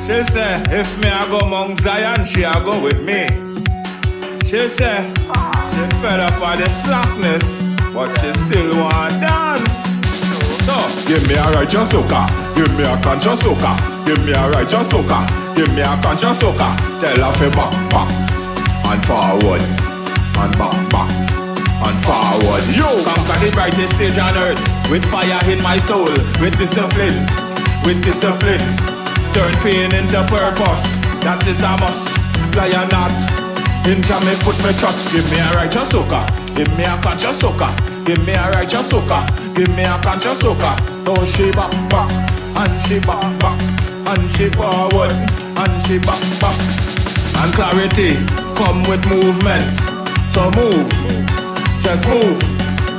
She say, if me I go Mount Zion, she a go with me. She say, she fed up by the slackness, but she still want dance. So, give me a righteous soca, give me a conscious soca, give me a righteous soca, give me a conscious soca. Tell her fi back, back, and forward, and back, back, and forward. Yo, conquer the brightest stage on earth, with fire in my soul, with discipline, with discipline. Turn pain into purpose, that is a must. Fly or not, into me put me trust. Give me a righteous soca, give me a conscious soca, give me a righteous soca, give me a conscious soca. Oh, she back, back, and she back, back, and she forward, and she back, back. And clarity come with movement. So move, just move.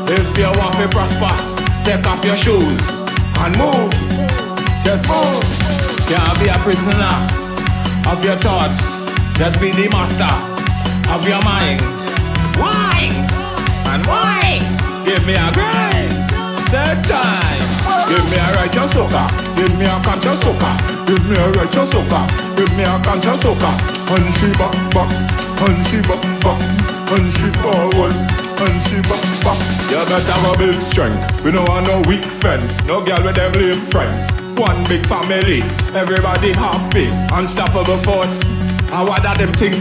If you want to prosper, take off your shoes and move, just move. Can't be a prisoner of your thoughts, just be the master of your mind. Why? And why? Give me a grind, set time. Give me a righteous soca, give me a conscious soca, give me a righteous soca, give me a conscious soca. And she back, back, and she back, back, and she forward, and she back, back. You better have a big strength, we don't want no weak friends, no girl with them lame friends. One big family, everybody happy, unstoppable force. How what do them think?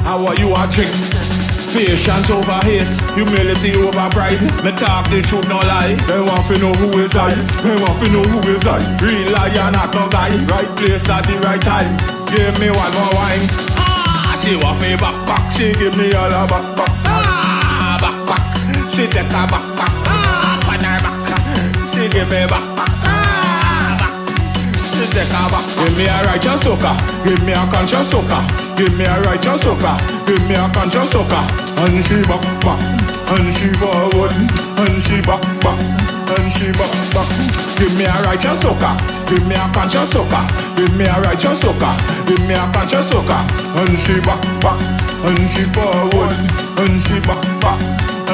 How are you a drink? Patience over haste, humility over pride. Me talk the truth, no lie. They want to know who is I. They want to know who is I. Real liar, not no guy. Right place at the right time. Give me one more wine. Ah, she want me back, back. She give me all her back, back. Ah, back, back. She take her back, back. Ah, on her back. She give me back, back. Give me a righteous soca, give me a conscious soca, give me a righteous soca, give me a conscious soca. And she back, back, and she forward, and she back, back, and she back, back. Give me a righteous soca, give me a conscious soca, give me a righteous soca, give me a conscious soca. And she back, back, and she forward, and she back, back,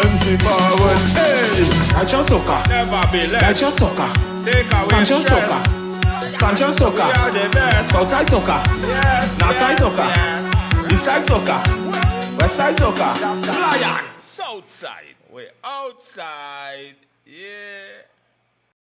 and she forward. Hey, righteous soca, never be less. Righteous soca, take away conscious soca. Conscious soca, outside soca, yes, northside soca, yes, east side soca, west side soca, Lion, south side, we outside, yeah.